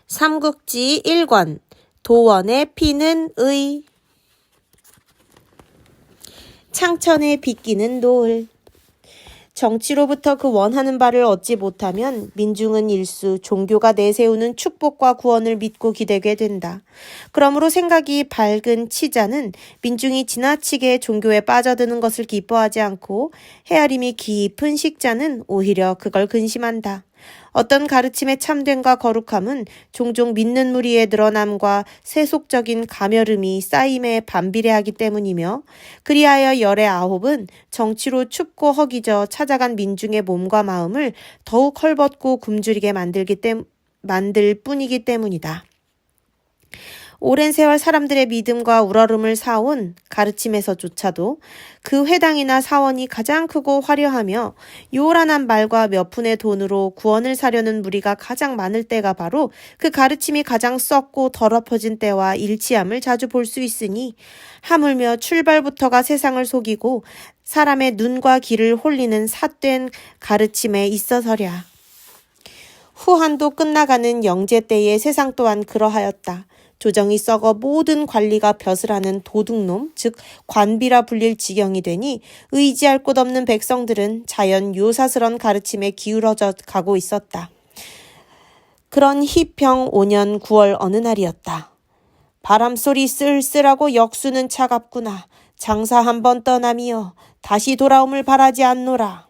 삼국지 1권 도원의 피는 의. 창천에 빗기는 노을. 정치로부터 그 원하는 바를 얻지 못하면 민중은 일수 종교가 내세우는 축복과 구원을 믿고 기대게 된다. 그러므로 생각이 밝은 치자는 민중이 지나치게 종교에 빠져드는 것을 기뻐하지 않고 헤아림이 깊은 식자는 오히려 그걸 근심한다. 어떤 가르침의 참됨과 거룩함은 종종 믿는 무리의 늘어남과 세속적인 가멸음이 쌓임에 반비례하기 때문이며, 그리하여 열의 아홉은 정치로 춥고 허기져 찾아간 민중의 몸과 마음을 더욱 헐벗고 굶주리게 만들 뿐이기 때문이다. 오랜 세월 사람들의 믿음과 우러름을 사온 가르침에서조차도 그 회당이나 사원이 가장 크고 화려하며 요란한 말과 몇 푼의 돈으로 구원을 사려는 무리가 가장 많을 때가 바로 그 가르침이 가장 썩고 더럽혀진 때와 일치함을 자주 볼 수 있으니, 하물며 출발부터가 세상을 속이고 사람의 눈과 귀를 홀리는 삿된 가르침에 있어서랴. 후한도 끝나가는 영제 때의 세상 또한 그러하였다. 조정이 썩어 모든 관리가 벼슬하는 도둑놈, 즉 관비라 불릴 지경이 되니 의지할 곳 없는 백성들은 자연 요사스런 가르침에 기울어져 가고 있었다. 그런 희평 5년 9월 어느 날이었다. 바람소리 쓸쓸하고 역수는 차갑구나. 장사 한번 떠남이여 다시 돌아옴을 바라지 않노라.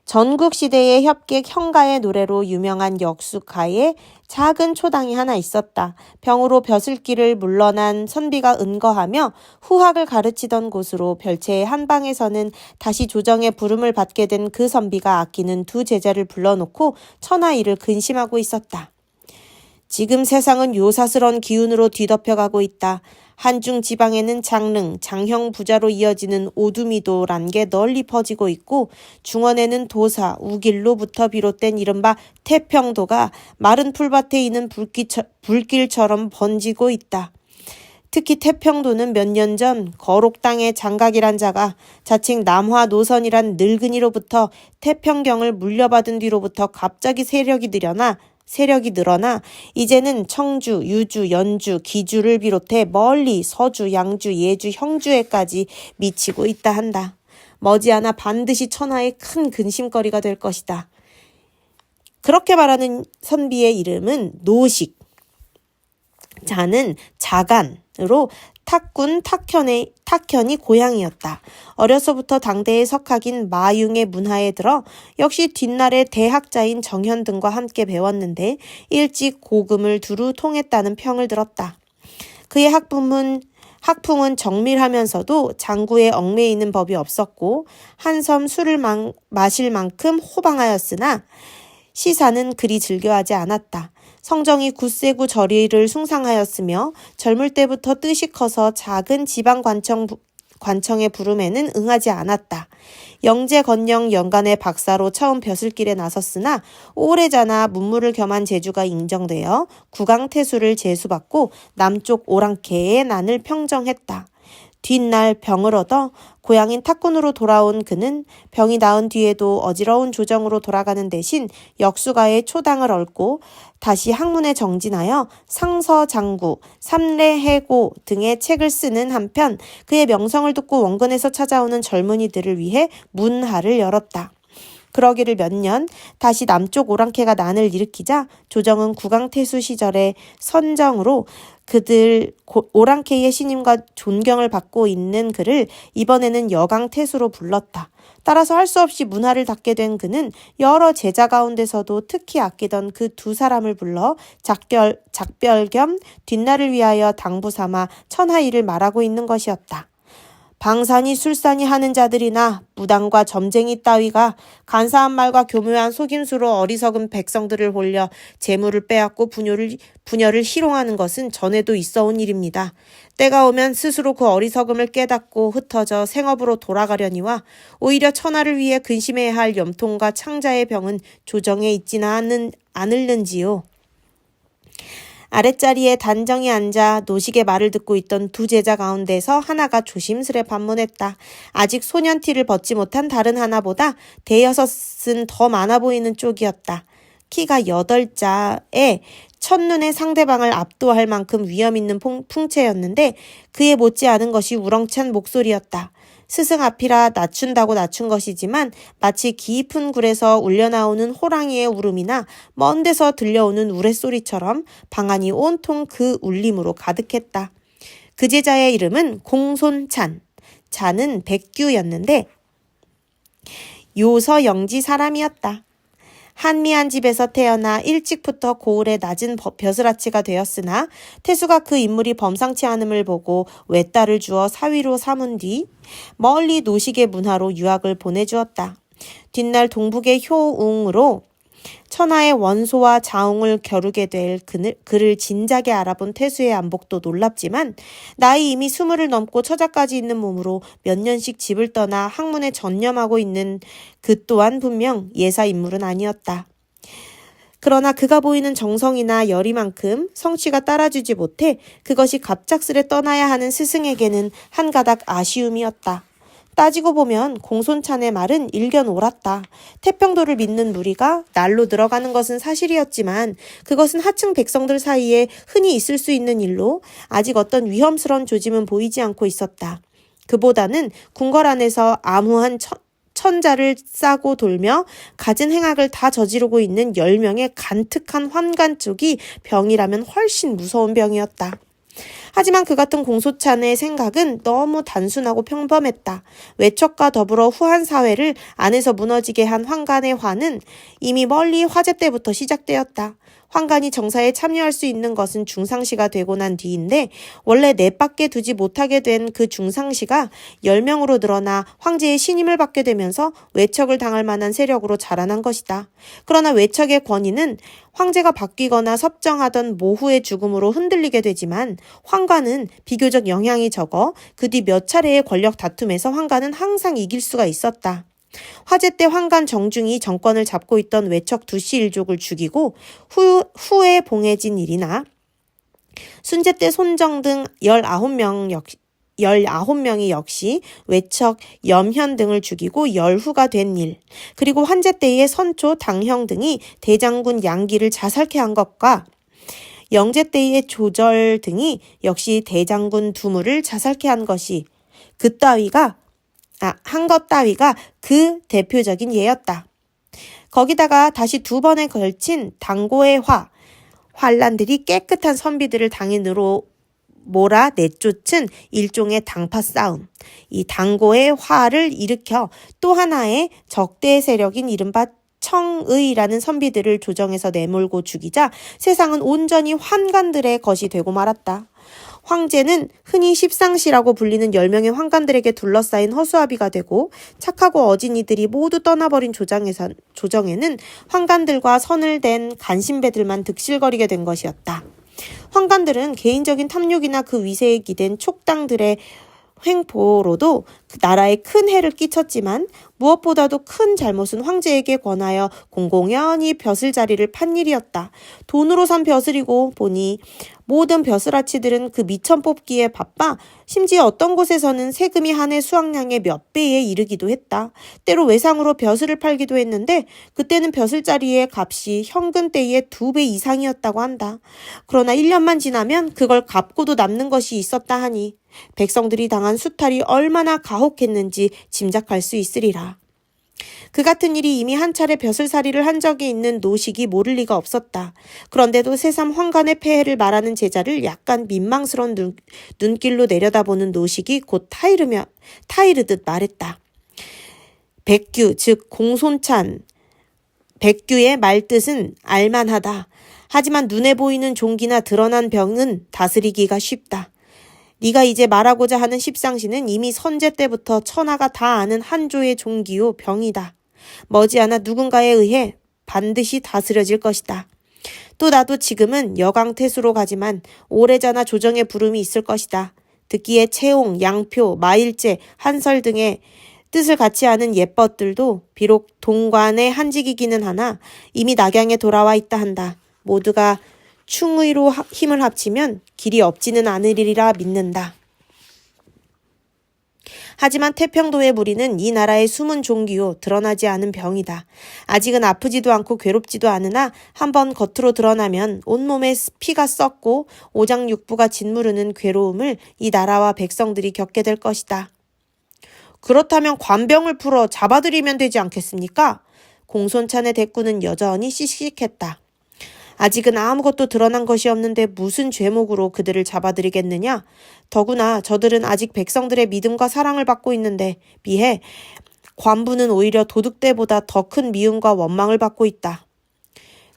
전국시대의 협객 형가의 노래로 유명한 역수가에 작은 초당이 하나 있었다. 병으로 벼슬길을 물러난 선비가 은거하며 후학을 가르치던 곳으로 별채의 한 방에서는 다시 조정의 부름을 받게 된 그 선비가 아끼는 두 제자를 불러놓고 천하일을 근심하고 있었다. 지금 세상은 요사스런 기운으로 뒤덮여가고 있다. 한중 지방에는 장릉, 장형 부자로 이어지는 오두미도란 게 널리 퍼지고 있고, 중원에는 도사, 우길로부터 비롯된 이른바 태평도가 마른 풀밭에 있는 불길처럼 번지고 있다. 특히 태평도는 몇 년 전 거록당의 장각이란 자가 자칭 남화노선이란 늙은이로부터 태평경을 물려받은 뒤로부터 갑자기 세력이 늘어나 이제는 청주, 유주, 연주, 기주를 비롯해 멀리 서주, 양주, 예주, 형주에까지 미치고 있다 한다. 머지않아 반드시 천하의 큰 근심거리가 될 것이다. 그렇게 말하는 선비의 이름은 노식. 자는 자간으로 탁군 탁현이 고향이었다. 어려서부터 당대의 석학인 마융의 문화에 들어 역시 뒷날에 대학자인 정현 등과 함께 배웠는데 일찍 고금을 두루 통했다는 평을 들었다. 그의 학풍은 정밀하면서도 장구에 얽매이는 법이 없었고 한섬 술을 마실 만큼 호방하였으나 시사는 그리 즐겨하지 않았다. 성정이 굳세고 저리를 숭상하였으며 젊을 때부터 뜻이 커서 작은 지방 관청의 부름에는 응하지 않았다. 영재건영 연간의 박사로 처음 벼슬길에 나섰으나 오래전에 문무를 겸한 재주가 인정되어 구강태수를 제수받고 남쪽 오랑캐의 난을 평정했다. 뒷날 병을 얻어 고향인 탁군으로 돌아온 그는 병이 나은 뒤에도 어지러운 조정으로 돌아가는 대신 역수가의 초당을 얻고 다시 학문에 정진하여 상서장구, 삼례해고 등의 책을 쓰는 한편 그의 명성을 듣고 원근에서 찾아오는 젊은이들을 위해 문하를 열었다. 그러기를 몇 년 다시 남쪽 오랑캐가 난을 일으키자 조정은 구강태수 시절의 선정으로 그들 오랑캐의 신임과 존경을 받고 있는 그를 이번에는 여강태수로 불렀다. 따라서 할 수 없이 문화를 닫게 된 그는 여러 제자 가운데서도 특히 아끼던 그 두 사람을 불러 작별 겸 뒷날을 위하여 당부 삼아 천하일을 말하고 있는 것이었다. 방산이 술산이 하는 자들이나 무당과 점쟁이 따위가 간사한 말과 교묘한 속임수로 어리석은 백성들을 홀려 재물을 빼앗고 부녀를 희롱하는 것은 전에도 있어온 일입니다. 때가 오면 스스로 그 어리석음을 깨닫고 흩어져 생업으로 돌아가려니와 오히려 천하를 위해 근심해야 할 염통과 창자의 병은 조정에 있지는 않을는지요. 아랫자리에 단정히 앉아 노식의 말을 듣고 있던 두 제자 가운데서 하나가 조심스레 반문했다. 아직 소년티를 벗지 못한 다른 하나보다 대여섯은 더 많아 보이는 쪽이었다. 키가 8자에 첫눈에 상대방을 압도할 만큼 위험 있는 풍채였는데 그에 못지않은 것이 우렁찬 목소리였다. 스승 앞이라 낮춘다고 낮춘 것이지만 마치 깊은 굴에서 울려나오는 호랑이의 울음이나 먼 데서 들려오는 우레소리처럼 방 안이 온통 그 울림으로 가득했다. 그 제자의 이름은 공손찬, 잔은 백규였는데 요서영지 사람이었다. 한미한 집에서 태어나 일찍부터 고을의 낮은 벼슬아치가 되었으나 태수가 그 인물이 범상치 않음을 보고 외딸을 주어 사위로 삼은 뒤 멀리 노식의 문화로 유학을 보내주었다. 뒷날 동북의 효웅으로 천하의 원소와 자웅을 겨루게 될 그를 진작에 알아본 태수의 안복도 놀랍지만 나이 이미 20을 넘고 처자까지 있는 몸으로 몇 년씩 집을 떠나 학문에 전념하고 있는 그 또한 분명 예사 인물은 아니었다. 그러나 그가 보이는 정성이나 열의만큼 성취가 따라주지 못해 그것이 갑작스레 떠나야 하는 스승에게는 한 가닥 아쉬움이었다. 따지고 보면 공손찬의 말은 일견 옳았다. 태평도를 믿는 무리가 날로 늘어가는 것은 사실이었지만 그것은 하층 백성들 사이에 흔히 있을 수 있는 일로 아직 어떤 위험스러운 조짐은 보이지 않고 있었다. 그보다는 궁궐 안에서 암후한 천자를 싸고 돌며 갖은 행악을 다 저지르고 있는 10명의 간특한 환관 쪽이 병이라면 훨씬 무서운 병이었다. 하지만 그 같은 공소찬의 생각은 너무 단순하고 평범했다. 외척과 더불어 후한 사회를 안에서 무너지게 한 환관의 화는 이미 멀리 화제 때부터 시작되었다. 환관이 정사에 참여할 수 있는 것은 중상시가 되고 난 뒤인데 원래 넷밖에 두지 못하게 된 그 중상시가 10명으로 늘어나 황제의 신임을 받게 되면서 외척을 당할 만한 세력으로 자라난 것이다. 그러나 외척의 권위는 황제가 바뀌거나 섭정하던 모후의 죽음으로 흔들리게 되지만 환관은 비교적 영향이 적어 그 뒤 몇 차례의 권력 다툼에서 환관은 항상 이길 수가 있었다. 화제 때 환관 정중이 정권을 잡고 있던 외척 두씨 일족을 죽이고 후에 봉해진 일이나 순제 때 손정 등 19명이 역시 외척 염현 등을 죽이고 열후가 된 일, 그리고 환제 때의 선초 당형 등이 대장군 양기를 자살케 한 것과 영제 때의 조절 등이 역시 대장군 두무를 자살케 한 것이 한 것 따위가 그 대표적인 예였다. 거기다가 다시 2번에 걸친 당고의 환란들이 깨끗한 선비들을 당인으로 몰아 내쫓은 일종의 당파 싸움. 이 당고의 화를 일으켜 또 하나의 적대 세력인 이른바 청의라는 선비들을 조정해서 내몰고 죽이자 세상은 온전히 환관들의 것이 되고 말았다. 황제는 흔히 십상시라고 불리는 10명의 환관들에게 둘러싸인 허수아비가 되고 착하고 어진 이들이 모두 떠나버린 조정에는 환관들과 선을 댄 간신배들만 득실거리게 된 것이었다. 환관들은 개인적인 탐욕이나 그 위세에 기댄 촉당들의 횡포로도 그 나라에 큰 해를 끼쳤지만 무엇보다도 큰 잘못은 황제에게 권하여 공공연히 벼슬 자리를 판 일이었다. 돈으로 산 벼슬이고 보니 모든 벼슬아치들은 그 미천 뽑기에 바빠 심지어 어떤 곳에서는 세금이 한 해 수확량의 몇 배에 이르기도 했다. 때로 외상으로 벼슬을 팔기도 했는데 그때는 벼슬자리의 값이 현금대의 2배 이상이었다고 한다. 그러나 1년만 지나면 그걸 갚고도 남는 것이 있었다 하니 백성들이 당한 수탈이 얼마나 가혹했는지 짐작할 수 있으리라. 그 같은 일이 이미 한 차례 벼슬살이를 한 적이 있는 노식이 모를 리가 없었다. 그런데도 새삼 환관의 폐해를 말하는 제자를 약간 민망스러운 눈길로 내려다보는 노식이 곧 타이르듯 말했다. 백규, 즉 공손찬, 백규의 말뜻은 알만하다. 하지만 눈에 보이는 종기나 드러난 병은 다스리기가 쉽다. 네가 이제 말하고자 하는 십상시는 이미 선제 때부터 천하가 다 아는 한조의 종기요 병이다. 머지않아 누군가에 의해 반드시 다스려질 것이다. 또 나도 지금은 여강태수로 가지만 오래전에 조정의 부름이 있을 것이다. 듣기에 채용, 양표, 마일제, 한설 등의 뜻을 같이 하는 예법들도 비록 동관의 한직이기는 하나 이미 낙양에 돌아와 있다 한다. 모두가 충의로 힘을 합치면 길이 없지는 않으리라 믿는다. 하지만 태평도의 무리는 이 나라의 숨은 종기요 드러나지 않은 병이다. 아직은 아프지도 않고 괴롭지도 않으나 한번 겉으로 드러나면 온몸에 피가 썩고 오장육부가 짓무르는 괴로움을 이 나라와 백성들이 겪게 될 것이다. 그렇다면 관병을 풀어 잡아들이면 되지 않겠습니까? 공손찬의 대꾸는 여전히 씩씩했다. 아직은 아무것도 드러난 것이 없는데 무슨 죄목으로 그들을 잡아들이겠느냐? 더구나 저들은 아직 백성들의 믿음과 사랑을 받고 있는데 비해 관부는 오히려 도둑대보다 더 큰 미움과 원망을 받고 있다.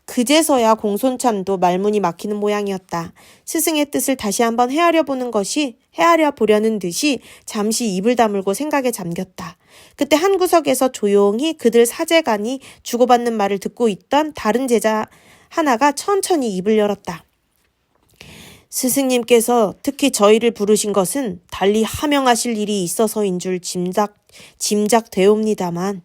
그제서야 공손찬도 말문이 막히는 모양이었다. 스승의 뜻을 다시 한번 헤아려 보려는 듯이 잠시 입을 다물고 생각에 잠겼다. 그때 한 구석에서 조용히 그들 사제간이 주고받는 말을 듣고 있던 다른 제자 하나가 천천히 입을 열었다. 스승님께서 특히 저희를 부르신 것은 달리 하명하실 일이 있어서인 줄 짐작되옵니다만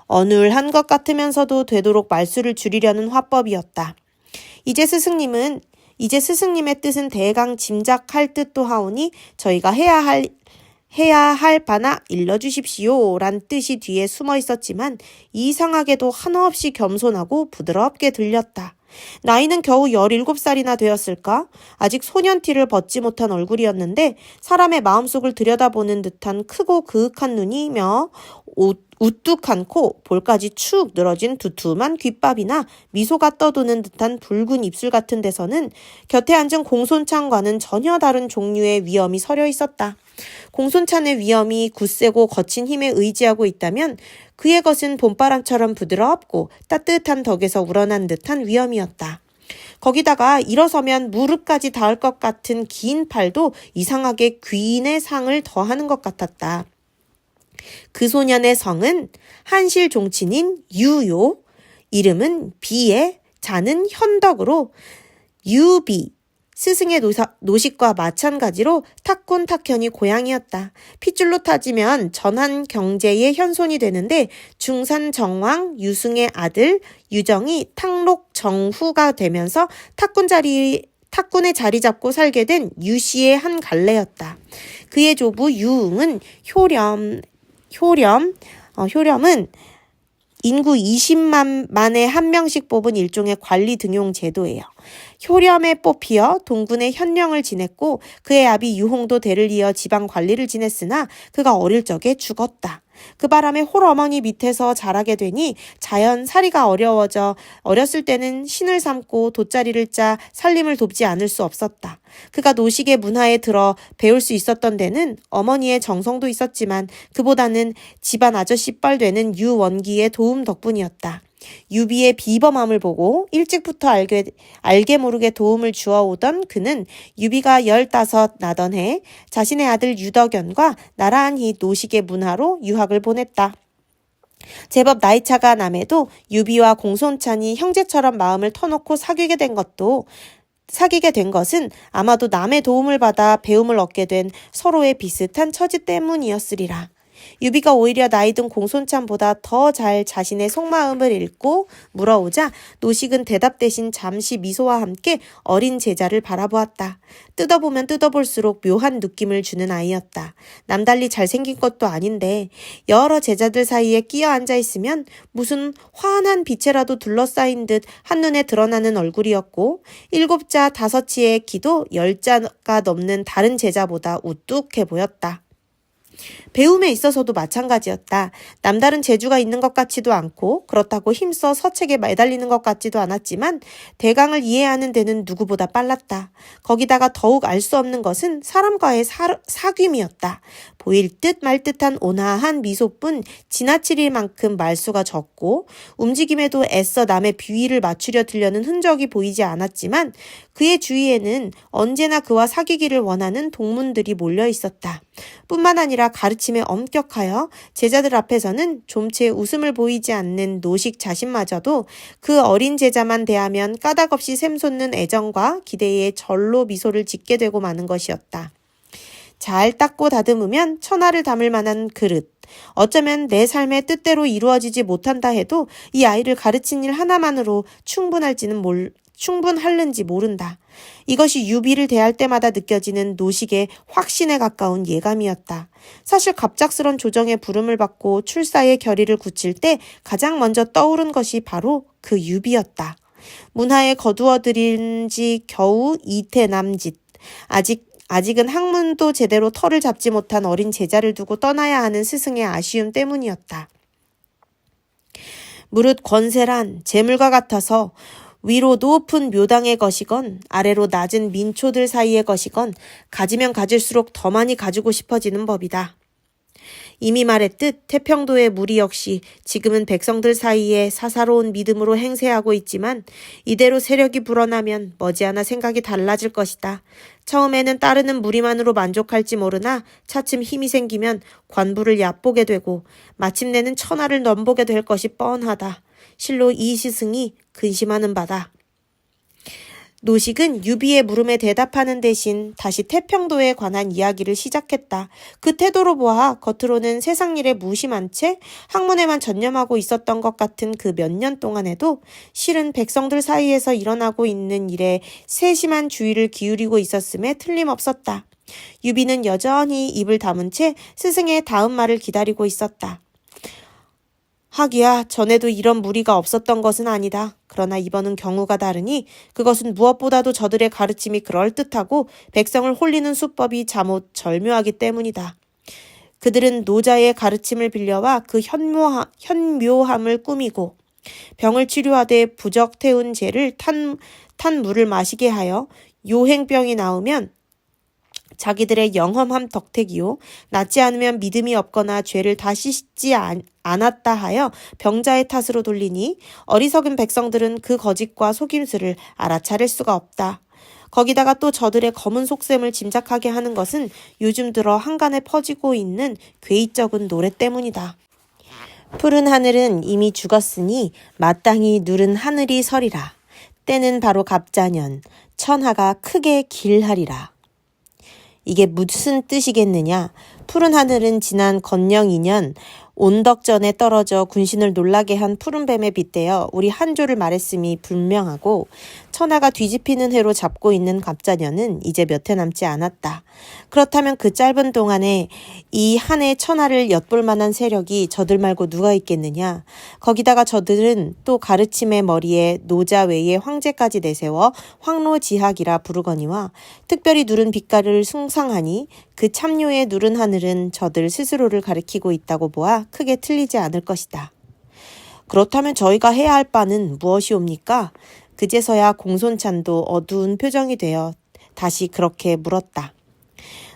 어눌한 것 같으면서도 되도록 말수를 줄이려는 화법이었다. 이제 스승님의 뜻은 대강 짐작할 듯도 하오니 저희가 해야 할 바나 일러주십시오 란 뜻이 뒤에 숨어 있었지만 이상하게도 한없이 겸손하고 부드럽게 들렸다. 나이는 겨우 17살이나 되었을까? 아직 소년티를 벗지 못한 얼굴이었는데 사람의 마음속을 들여다보는 듯한 크고 그윽한 눈이며 우뚝한 코, 볼까지 축 늘어진 두툼한 귓밥이나 미소가 떠도는 듯한 붉은 입술 같은 데서는 곁에 앉은 공손찬과는 전혀 다른 종류의 위엄이 서려 있었다. 공손찬의 위엄이 굳세고 거친 힘에 의지하고 있다면 그의 것은 봄바람처럼 부드럽고 따뜻한 덕에서 우러난 듯한 위엄이었다. 거기다가 일어서면 무릎까지 닿을 것 같은 긴 팔도 이상하게 귀인의 상을 더하는 것 같았다. 그 소년의 성은 한실 종친인 유요, 이름은 비에, 자는 현덕으로 유비, 스승의 노식과 마찬가지로 탁군 탁현이 고향이었다. 핏줄로 따지면 전한 경제의 현손이 되는데 중산 정왕 유승의 아들 유정이 탁록 정후가 되면서 탁군의 자리 잡고 살게 된 유씨의 한 갈래였다. 그의 조부 유응은 효렴은 인구 20만에 한 명씩 뽑은 일종의 관리 등용 제도예요. 효렴에 뽑히어 동군의 현령을 지냈고 그의 아비 유홍도 대를 이어 지방 관리를 지냈으나 그가 어릴 적에 죽었다. 그 바람에 홀어머니 밑에서 자라게 되니 자연살이가 어려워져 어렸을 때는 신을 삼고 돗자리를 짜 살림을 돕지 않을 수 없었다. 그가 노식의 문화에 들어 배울 수 있었던 데는 어머니의 정성도 있었지만 그보다는 집안 아저씨뻘 되는 유원기의 도움 덕분이었다. 유비의 비범함을 보고 일찍부터 알게 모르게 도움을 주어오던 그는 유비가 15 나던 해 자신의 아들 유덕연과 나란히 노식의 문화로 유학을 보냈다. 제법 나이차가 남에도 유비와 공손찬이 형제처럼 마음을 터놓고 사귀게 된 것은 아마도 남의 도움을 받아 배움을 얻게 된 서로의 비슷한 처지 때문이었으리라. 유비가 오히려 나이든 공손찬보다 더 잘 자신의 속마음을 읽고 물어오자 노식은 대답 대신 잠시 미소와 함께 어린 제자를 바라보았다. 뜯어보면 뜯어볼수록 묘한 느낌을 주는 아이였다. 남달리 잘생긴 것도 아닌데 여러 제자들 사이에 끼어 앉아있으면 무슨 환한 빛에라도 둘러싸인 듯 한눈에 드러나는 얼굴이었고 7자 5치의 키도 10자가 넘는 다른 제자보다 우뚝해 보였다. 배움에 있어서도 마찬가지였다. 남다른 재주가 있는 것 같지도 않고 그렇다고 힘써 서책에 매달리는 것 같지도 않았지만 대강을 이해하는 데는 누구보다 빨랐다. 거기다가 더욱 알 수 없는 것은 사람과의 사귐이었다. 보일 듯 말 듯한 온화한 미소뿐 지나칠 만큼 말수가 적고 움직임에도 애써 남의 비위를 맞추려 들려는 흔적이 보이지 않았지만 그의 주위에는 언제나 그와 사귀기를 원하는 동문들이 몰려 있었다. 뿐만 아니라 가르침에 엄격하여 제자들 앞에서는 좀채 웃음을 보이지 않는 노식 자신마저도 그 어린 제자만 대하면 까닭없이 샘솟는 애정과 기대에 절로 미소를 짓게 되고 마는 것이었다. 잘 닦고 다듬으면 천하를 담을 만한 그릇. 어쩌면 내 삶의 뜻대로 이루어지지 못한다 해도 이 아이를 가르친 일 하나만으로 충분할는지 모른다. 이것이 유비를 대할 때마다 느껴지는 노식의 확신에 가까운 예감이었다. 사실 갑작스런 조정의 부름을 받고 출사의 결의를 굳힐 때 가장 먼저 떠오른 것이 바로 그 유비였다. 문하에 거두어들인 지 겨우 이태 남짓. 아직은 학문도 제대로 털을 잡지 못한 어린 제자를 두고 떠나야 하는 스승의 아쉬움 때문이었다. 무릇 권세란 재물과 같아서 위로 높은 묘당의 것이건 아래로 낮은 민초들 사이의 것이건 가지면 가질수록 더 많이 가지고 싶어지는 법이다. 이미 말했듯 태평도의 무리 역시 지금은 백성들 사이에 사사로운 믿음으로 행세하고 있지만 이대로 세력이 불어나면 머지않아 생각이 달라질 것이다. 처음에는 따르는 무리만으로 만족할지 모르나 차츰 힘이 생기면 관부를 얕보게 되고 마침내는 천하를 넘보게 될 것이 뻔하다. 실로 이 스승이 근심하는 바다. 노식은 유비의 물음에 대답하는 대신 다시 태평도에 관한 이야기를 시작했다. 그 태도로 보아 겉으로는 세상 일에 무심한 채 학문에만 전념하고 있었던 것 같은 그 몇 년 동안에도 실은 백성들 사이에서 일어나고 있는 일에 세심한 주의를 기울이고 있었음에 틀림없었다. 유비는 여전히 입을 다문 채 스승의 다음 말을 기다리고 있었다. 하기야 전에도 이런 무리가 없었던 것은 아니다. 그러나 이번은 경우가 다르니 그것은 무엇보다도 저들의 가르침이 그럴듯하고 백성을 홀리는 수법이 잠옷 절묘하기 때문이다. 그들은 노자의 가르침을 빌려와 그 현묘함을 꾸미고 병을 치료하되 부적 태운 재를 탄 물을 마시게 하여 요행병이 나오면 자기들의 영험함 덕택이요 낫지 않으면 믿음이 없거나 죄를 다시 씻지 않았다 하여 병자의 탓으로 돌리니 어리석은 백성들은 그 거짓과 속임수를 알아차릴 수가 없다. 거기다가 또 저들의 검은 속셈을 짐작하게 하는 것은 요즘 들어 한간에 퍼지고 있는 괴이적은 노래 때문이다. 푸른 하늘은 이미 죽었으니 마땅히 누른 하늘이 서리라. 때는 바로 갑자년 천하가 크게 길하리라. 이게 무슨 뜻이겠느냐? 푸른 하늘은 지난 건녕 2년 온덕전에 떨어져 군신을 놀라게 한 푸른뱀에 빗대어 우리 한조를 말했음이 분명하고 천하가 뒤집히는 해로 잡고 있는 갑자년은 이제 몇 해 남지 않았다. 그렇다면 그 짧은 동안에 이 한 해 천하를 엿볼 만한 세력이 저들 말고 누가 있겠느냐. 거기다가 저들은 또 가르침의 머리에 노자 외에 황제까지 내세워 황로지학이라 부르거니와 특별히 누른 빛깔을 숭상하니 그 참요에 누른 하늘은 저들 스스로를 가리키고 있다고 보아 크게 틀리지 않을 것이다. 그렇다면 저희가 해야 할 바는 무엇이옵니까? 그제서야 공손찬도 어두운 표정이 되어 다시 그렇게 물었다.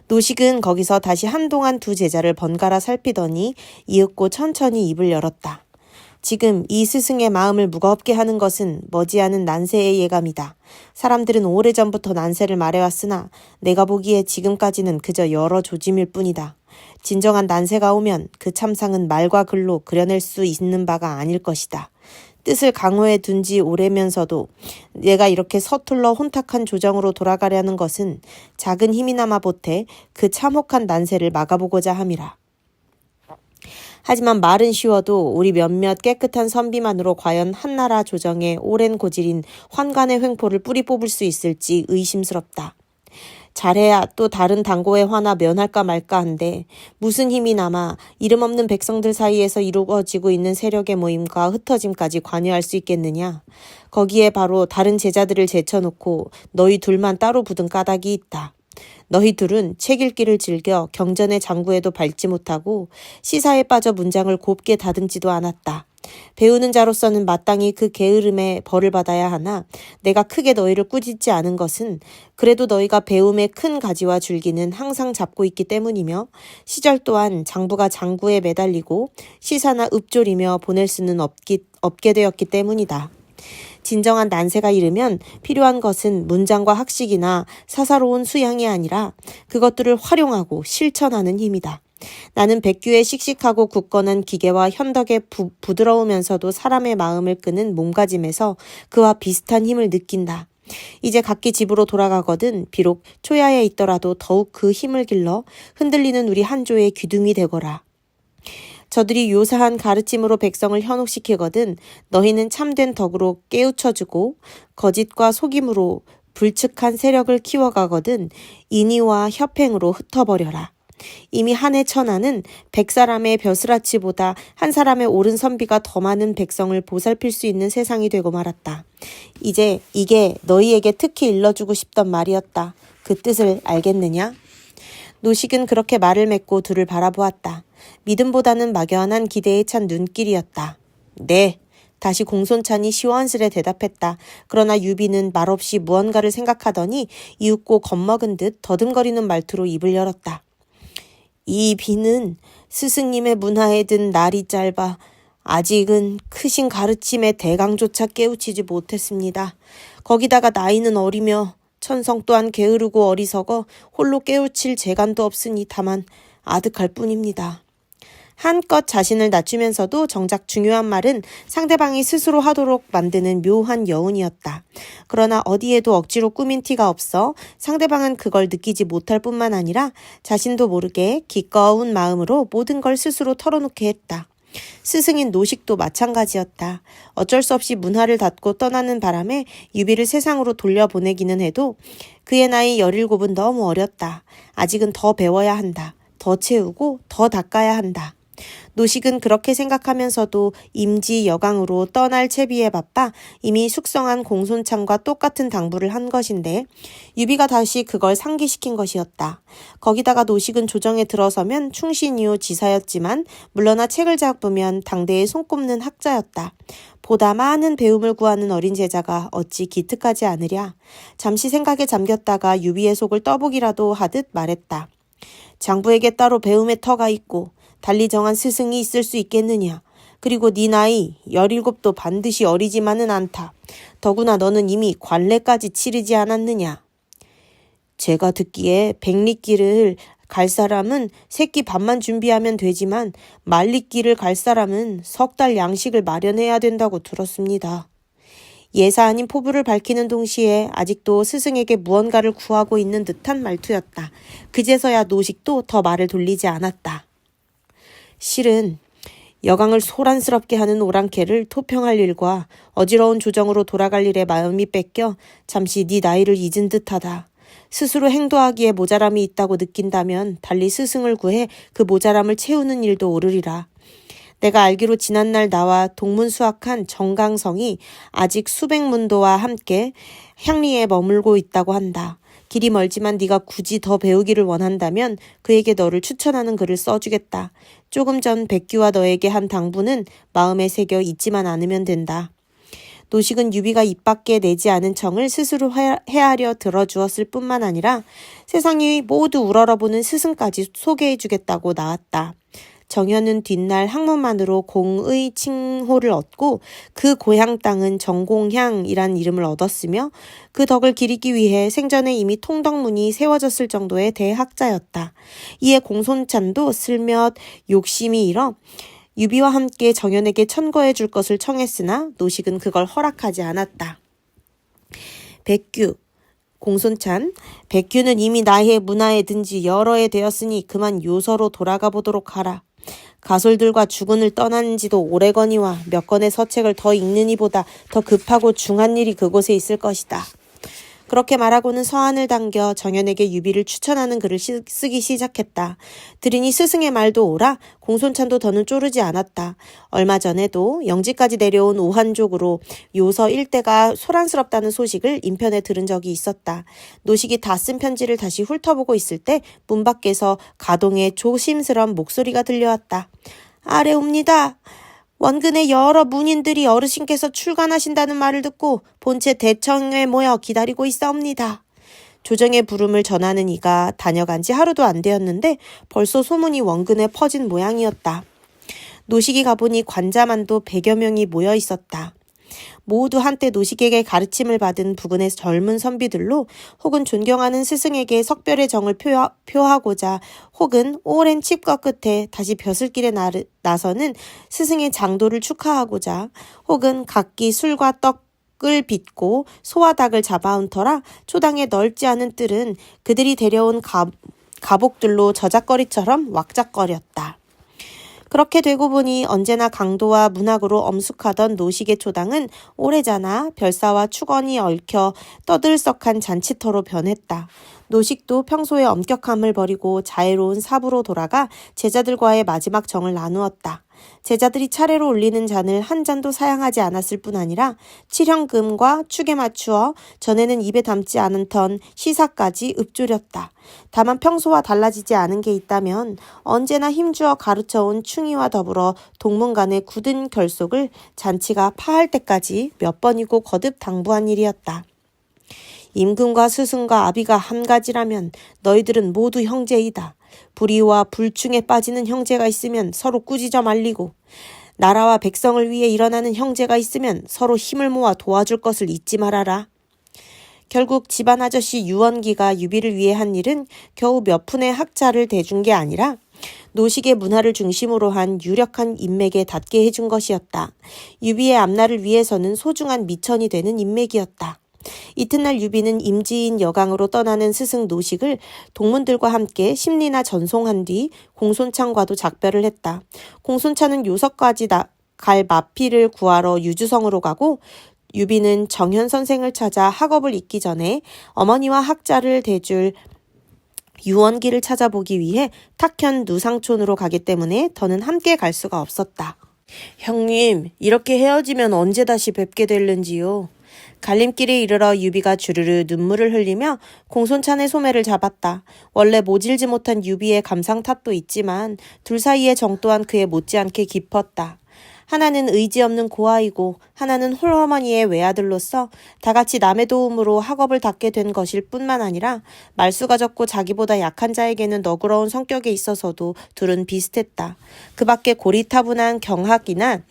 노식은 거기서 다시 한동안 두 제자를 번갈아 살피더니 이윽고 천천히 입을 열었다. 지금 이 스승의 마음을 무겁게 하는 것은 머지않은 난세의 예감이다. 사람들은 오래전부터 난세를 말해왔으나 내가 보기에 지금까지는 그저 여러 조짐일 뿐이다. 진정한 난세가 오면 그 참상은 말과 글로 그려낼 수 있는 바가 아닐 것이다. 뜻을 강호해 둔 지 오래면서도 내가 이렇게 서툴러 혼탁한 조정으로 돌아가려는 것은 작은 힘이나마 보태 그 참혹한 난세를 막아보고자 함이라. 하지만 말은 쉬워도 우리 몇몇 깨끗한 선비만으로 과연 한나라 조정의 오랜 고질인 환관의 횡포를 뿌리 뽑을 수 있을지 의심스럽다. 잘해야 또 다른 당고에 화나 면할까 말까 한데 무슨 힘이 남아 이름 없는 백성들 사이에서 이루어지고 있는 세력의 모임과 흩어짐까지 관여할 수 있겠느냐. 거기에 바로 다른 제자들을 제쳐놓고 너희 둘만 따로 붙은 까닭이 있다. 너희 둘은 책 읽기를 즐겨 경전의 장구에도 밟지 못하고 시사에 빠져 문장을 곱게 다듬지도 않았다. 배우는 자로서는 마땅히 그 게으름에 벌을 받아야 하나 내가 크게 너희를 꾸짖지 않은 것은 그래도 너희가 배움의 큰 가지와 줄기는 항상 잡고 있기 때문이며 시절 또한 장부가 장구에 매달리고 시사나 읍조리며 보낼 수는 없게 되었기 때문이다. 진정한 난세가 이르면 필요한 것은 문장과 학식이나 사사로운 수양이 아니라 그것들을 활용하고 실천하는 힘이다. 나는 백규의 씩씩하고 굳건한 기계와 현덕의 부드러우면서도 사람의 마음을 끄는 몸가짐에서 그와 비슷한 힘을 느낀다. 이제 각기 집으로 돌아가거든 비록 초야에 있더라도 더욱 그 힘을 길러 흔들리는 우리 한조의 귀둥이 되거라. 저들이 요사한 가르침으로 백성을 현혹시키거든 너희는 참된 덕으로 깨우쳐주고 거짓과 속임으로 불측한 세력을 키워가거든 인의와 협행으로 흩어버려라. 이미 한 해 천하는 100사람의 벼슬아치보다 한 사람의 옳은 선비가 더 많은 백성을 보살필 수 있는 세상이 되고 말았다. 이제 이게 너희에게 특히 일러주고 싶던 말이었다. 그 뜻을 알겠느냐? 노식은 그렇게 말을 맺고 둘을 바라보았다. 믿음보다는 막연한 기대에 찬 눈길이었다. 네. 다시 공손찬이 시원스레 대답했다. 그러나 유비는 말없이 무언가를 생각하더니 이윽고 겁먹은 듯 더듬거리는 말투로 입을 열었다. 이 비는 스승님의 문화에 든 날이 짧아 아직은 크신 가르침의 대강조차 깨우치지 못했습니다. 거기다가 나이는 어리며 천성 또한 게으르고 어리석어 홀로 깨우칠 재간도 없으니 다만 아득할 뿐입니다. 한껏 자신을 낮추면서도 정작 중요한 말은 상대방이 스스로 하도록 만드는 묘한 여운이었다. 그러나 어디에도 억지로 꾸민 티가 없어 상대방은 그걸 느끼지 못할 뿐만 아니라 자신도 모르게 기꺼운 마음으로 모든 걸 스스로 털어놓게 했다. 스승인 노식도 마찬가지였다. 어쩔 수 없이 문화를 닫고 떠나는 바람에 유비를 세상으로 돌려보내기는 해도 그의 나이 17은 너무 어렸다. 아직은 더 배워야 한다. 더 채우고 더 닦아야 한다. 노식은 그렇게 생각하면서도 임지 여강으로 떠날 채비에 바빠 이미 숙성한 공손창과 똑같은 당부를 한 것인데 유비가 다시 그걸 상기시킨 것이었다. 거기다가 노식은 조정에 들어서면 충신이요 지사였지만 물러나 책을 잡으면 당대에 손꼽는 학자였다. 보다 많은 배움을 구하는 어린 제자가 어찌 기특하지 않으랴. 잠시 생각에 잠겼다가 유비의 속을 떠보기라도 하듯 말했다. 장부에게 따로 배움의 터가 있고 달리 정한 스승이 있을 수 있겠느냐. 그리고 네 나이 17도 반드시 어리지만은 않다. 더구나 너는 이미 관례까지 치르지 않았느냐. 제가 듣기에 백리길을 갈 사람은 새끼 밥만 준비하면 되지만 말리길을 갈 사람은 석 달 양식을 마련해야 된다고 들었습니다. 예사 아닌 포부를 밝히는 동시에 아직도 스승에게 무언가를 구하고 있는 듯한 말투였다. 그제서야 노식도 더 말을 돌리지 않았다. 실은 여강을 소란스럽게 하는 오랑캐를 토평할 일과 어지러운 조정으로 돌아갈 일에 마음이 뺏겨 잠시 네 나이를 잊은 듯하다. 스스로 행도하기에 모자람이 있다고 느낀다면 달리 스승을 구해 그 모자람을 채우는 일도 오르리라. 내가 알기로 지난날 나와 동문수학한 정강성이 아직 수백 문도와 함께 향리에 머물고 있다고 한다. 길이 멀지만 네가 굳이 더 배우기를 원한다면 그에게 너를 추천하는 글을 써주겠다. 조금 전 백규와 너에게 한 당부는 마음에 새겨 잊지만 않으면 된다. 노식은 유비가 입 밖에 내지 않은 청을 스스로 헤아려 들어주었을 뿐만 아니라 세상이 모두 우러러보는 스승까지 소개해주겠다고 나왔다. 정현은 뒷날 학문만으로 공의 칭호를 얻고 그 고향 땅은 정공향이란 이름을 얻었으며 그 덕을 기리기 위해 생전에 이미 통덕문이 세워졌을 정도의 대학자였다. 이에 공손찬도 슬며시 욕심이 일어 유비와 함께 정현에게 천거해 줄 것을 청했으나 노식은 그걸 허락하지 않았다. 백규 공손찬, 백규는 이미 나의 문화에 든 지 여러 해 되었으니 그만 요서로 돌아가 보도록 하라. 가솔들과 주군을 떠난 지도 오래거니와 몇 권의 서책을 더 읽느니보다 더 급하고 중한 일이 그곳에 있을 것이다. 그렇게 말하고는 서한을 당겨 정현에게 유비를 추천하는 글을 쓰기 시작했다. 들으니 스승의 말도 옳아 공손찬도 더는 쪼르지 않았다. 얼마 전에도 영지까지 내려온 오한족으로 요서 일대가 소란스럽다는 소식을 인편에 들은 적이 있었다. 노식이 다 쓴 편지를 다시 훑어보고 있을 때 문 밖에서 가동의 조심스러운 목소리가 들려왔다. 아래옵니다. 원근의 여러 문인들이 어르신께서 출간하신다는 말을 듣고 본체 대청에 모여 기다리고 있사옵니다. 조정의 부름을 전하는 이가 다녀간 지 하루도 안 되었는데 벌써 소문이 원근에 퍼진 모양이었다. 노식이 가보니 관자만도 100여 명이 모여 있었다. 모두 한때 노식에게 가르침을 받은 부근의 젊은 선비들로 혹은 존경하는 스승에게 석별의 정을 표하고자 혹은 오랜 칩과 끝에 다시 벼슬길에 나서는 스승의 장도를 축하하고자 혹은 각기 술과 떡을 빚고 소와 닭을 잡아온 터라 초당의 넓지 않은 뜰은 그들이 데려온 가복들로 저작거리처럼 왁작거렸다. 그렇게 되고 보니 언제나 강도와 문학으로 엄숙하던 노식의 초당은 오래전에 별사와 축원이 얽혀 떠들썩한 잔치터로 변했다. 노식도 평소의 엄격함을 버리고 자애로운 사부로 돌아가 제자들과의 마지막 정을 나누었다. 제자들이 차례로 올리는 잔을 한 잔도 사양하지 않았을 뿐 아니라 칠형금과 축에 맞추어 전에는 입에 담지 않던 시사까지 읊조렸다. 다만 평소와 달라지지 않은 게 있다면 언제나 힘주어 가르쳐온 충이와 더불어 동문 간의 굳은 결속을 잔치가 파할 때까지 몇 번이고 거듭 당부한 일이었다. 임금과 스승과 아비가 한 가지라면 너희들은 모두 형제이다. 불의와 불충에 빠지는 형제가 있으면 서로 꾸짖어 말리고 나라와 백성을 위해 일어나는 형제가 있으면 서로 힘을 모아 도와줄 것을 잊지 말아라. 결국 집안 아저씨 유원기가 유비를 위해 한 일은 겨우 몇 푼의 학자를 대준 게 아니라 노식의 문화를 중심으로 한 유력한 인맥에 닿게 해준 것이었다. 유비의 앞날을 위해서는 소중한 미천이 되는 인맥이었다. 이튿날 유비는 임지인 여강으로 떠나는 스승 노식을 동문들과 함께 심리나 전송한 뒤 공손찬과도 작별을 했다. 공손찬은 요석까지 갈 마피를 구하러 유주성으로 가고 유비는 정현 선생을 찾아 학업을 잇기 전에 어머니와 학자를 대줄 유원기를 찾아보기 위해 탁현 누상촌으로 가기 때문에 더는 함께 갈 수가 없었다. 형님, 이렇게 헤어지면 언제 다시 뵙게 될는지요? 갈림길에 이르러 유비가 주르르 눈물을 흘리며 공손찬의 소매를 잡았다. 원래 모질지 못한 유비의 감상 탓도 있지만 둘 사이의 정 또한 그에 못지않게 깊었다. 하나는 의지 없는 고아이고 하나는 홀어머니의 외아들로서 다같이 남의 도움으로 학업을 닦게 된 것일 뿐만 아니라 말수가 적고 자기보다 약한 자에게는 너그러운 성격에 있어서도 둘은 비슷했다. 그 밖에 고리타분한 경학이나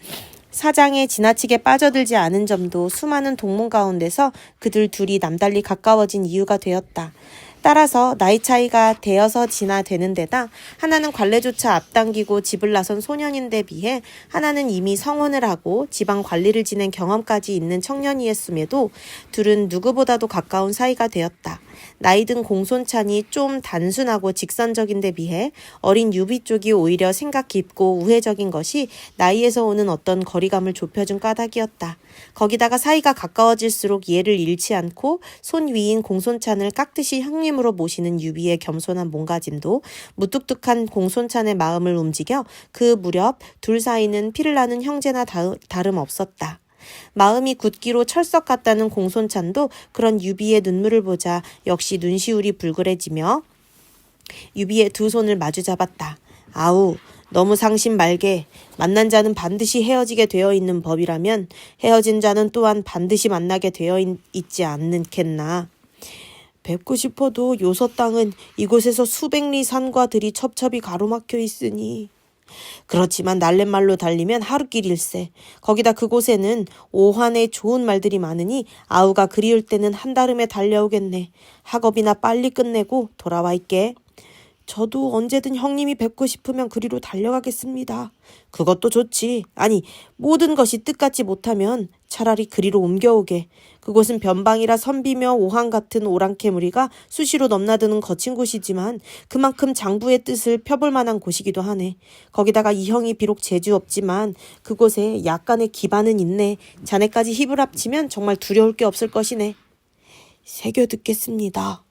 사장에 지나치게 빠져들지 않은 점도 수많은 동문 가운데서 그들 둘이 남달리 가까워진 이유가 되었다. 따라서 나이 차이가 대여섯 지나 되는 데다 하나는 관례조차 앞당기고 집을 나선 소년인데 비해 하나는 이미 성혼을 하고 지방 관리를 지낸 경험까지 있는 청년이었음에도 둘은 누구보다도 가까운 사이가 되었다. 나이 든 공손찬이 좀 단순하고 직선적인 데 비해 어린 유비 쪽이 오히려 생각 깊고 우회적인 것이 나이에서 오는 어떤 거리감을 좁혀준 까닭이었다. 거기다가 사이가 가까워질수록 예를 잃지 않고 손 위인 공손찬을 깍듯이 형님으로 모시는 유비의 겸손한 몸가짐도 무뚝뚝한 공손찬의 마음을 움직여 그 무렵 둘 사이는 피를 나는 형제나 다름없었다. 마음이 굳기로 철석 같다는 공손찬도 그런 유비의 눈물을 보자 역시 눈시울이 불그레지며 유비의 두 손을 마주잡았다. 아우, 너무 상심 말게. 만난 자는 반드시 헤어지게 되어 있는 법이라면 헤어진 자는 또한 반드시 만나게 되어 있지 않겠나. 뵙고 싶어도 요서 땅은 이곳에서 수백 리 산과 들이 첩첩이 가로막혀 있으니. 그렇지만 날랫말로 달리면 하루길일세. 거기다 그곳에는 오환의 좋은 말들이 많으니 아우가 그리울 때는 한달음에 달려오겠네. 학업이나 빨리 끝내고 돌아와 있게. 저도 언제든 형님이 뵙고 싶으면 그리로 달려가겠습니다. 그것도 좋지. 아니, 모든 것이 뜻같지 못하면 차라리 그리로 옮겨오게. 그곳은 변방이라 선비며 오한 같은 오랑캐무리가 수시로 넘나드는 거친 곳이지만 그만큼 장부의 뜻을 펴볼 만한 곳이기도 하네. 거기다가 이 형이 비록 재주 없지만 그곳에 약간의 기반은 있네. 자네까지 힘을 합치면 정말 두려울 게 없을 것이네. 새겨 듣겠습니다.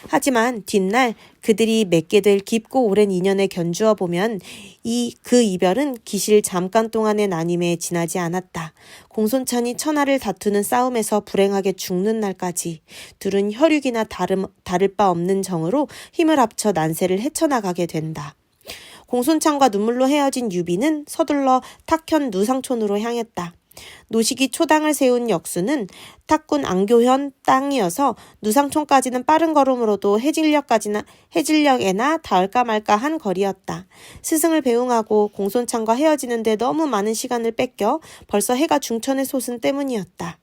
하지만 뒷날 그들이 맺게 될 깊고 오랜 인연에 견주어 보면 그 이별은 기실 잠깐 동안의 나님에 지나지 않았다. 공손찬이 천하를 다투는 싸움에서 불행하게 죽는 날까지 둘은 혈육이나 다를 바 없는 정으로 힘을 합쳐 난세를 헤쳐나가게 된다. 공손찬과 눈물로 헤어진 유비는 서둘러 탁현 누상촌으로 향했다. 노식이 초당을 세운 역수는 탁군 안교현 땅이어서 누상촌까지는 빠른 걸음으로도 해질녘에나 닿을까 말까 한 거리였다. 스승을 배웅하고 공손찬과 헤어지는데 너무 많은 시간을 뺏겨 벌써 해가 중천에 솟은 때문이었다.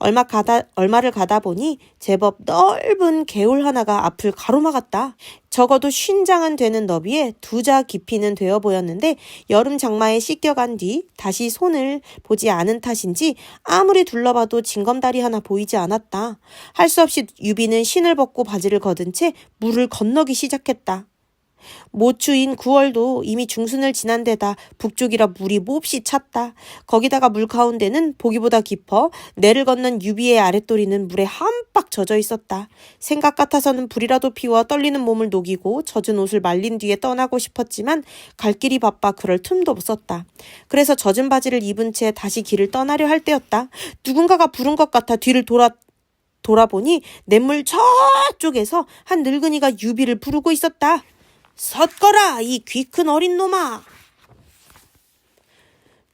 얼마를 가다 보니 제법 넓은 개울 하나가 앞을 가로막았다. 적어도 50장은 되는 너비에 2자 깊이는 되어 보였는데 여름 장마에 씻겨간 뒤 다시 손을 보지 않은 탓인지 아무리 둘러봐도 징검다리 하나 보이지 않았다. 할 수 없이 유비는 신을 벗고 바지를 걷은 채 물을 건너기 시작했다. 모추인 9월도 이미 중순을 지난 데다 북쪽이라 물이 몹시 찼다. 거기다가 물 가운데는 보기보다 깊어 내를 건넌 유비의 아랫도리는 물에 한빡 젖어 있었다. 생각 같아서는 불이라도 피워 떨리는 몸을 녹이고 젖은 옷을 말린 뒤에 떠나고 싶었지만 갈 길이 바빠 그럴 틈도 없었다. 그래서 젖은 바지를 입은 채 다시 길을 떠나려 할 때였다. 누군가가 부른 것 같아 뒤를 돌아보니 냇물 저쪽에서 한 늙은이가 유비를 부르고 있었다. 섰거라 이 귀 큰 어린 놈아.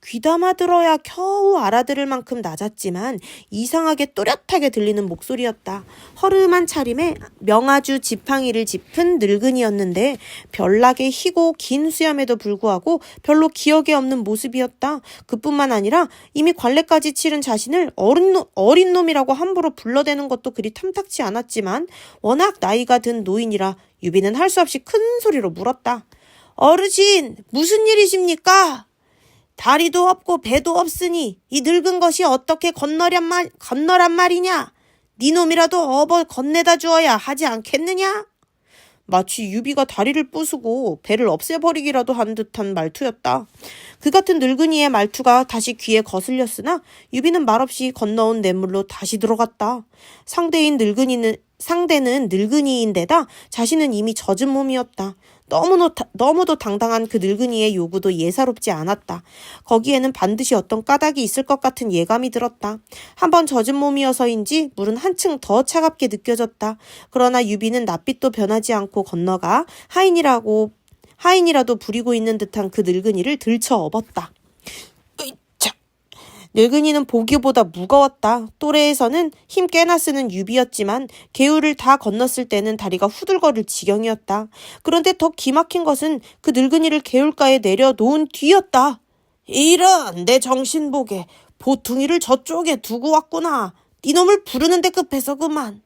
귀담아 들어야 겨우 알아들을 만큼 낮았지만 이상하게 또렷하게 들리는 목소리였다. 허름한 차림에 명아주 지팡이를 짚은 늙은이였는데 별나게 희고 긴 수염에도 불구하고 별로 기억에 없는 모습이었다. 그뿐만 아니라 이미 관례까지 치른 자신을 어린 놈이라고 함부로 불러대는 것도 그리 탐탁치 않았지만 워낙 나이가 든 노인이라 유비는 할 수 없이 큰 소리로 물었다. 어르신, 무슨 일이십니까? 다리도 없고 배도 없으니 이 늙은 것이 어떻게 건너란 말이냐? 네 놈이라도 업어 건네다 주어야 하지 않겠느냐? 마치 유비가 다리를 부수고 배를 없애버리기라도 한 듯한 말투였다. 그 같은 늙은이의 말투가 다시 귀에 거슬렸으나 유비는 말없이 건너온 냇물로 다시 들어갔다. 상대는 늙은이인데다 자신은 이미 젖은 몸이었다. 너무도 당당한 그 늙은이의 요구도 예사롭지 않았다. 거기에는 반드시 어떤 까닭이 있을 것 같은 예감이 들었다. 한번 젖은 몸이어서인지 물은 한층 더 차갑게 느껴졌다. 그러나 유비는 낯빛도 변하지 않고 건너가 하인이라도 부리고 있는 듯한 그 늙은이를 들쳐 업었다. 늙은이는 보기보다 무거웠다. 또래에서는 힘 꽤나 쓰는 유비였지만 개울을 다 건넜을 때는 다리가 후들거릴 지경이었다. 그런데 더 기막힌 것은 그 늙은이를 개울가에 내려놓은 뒤였다. 이런 내 정신보게 보퉁이를 저쪽에 두고 왔구나. 이놈을 부르는데 급해서 그만.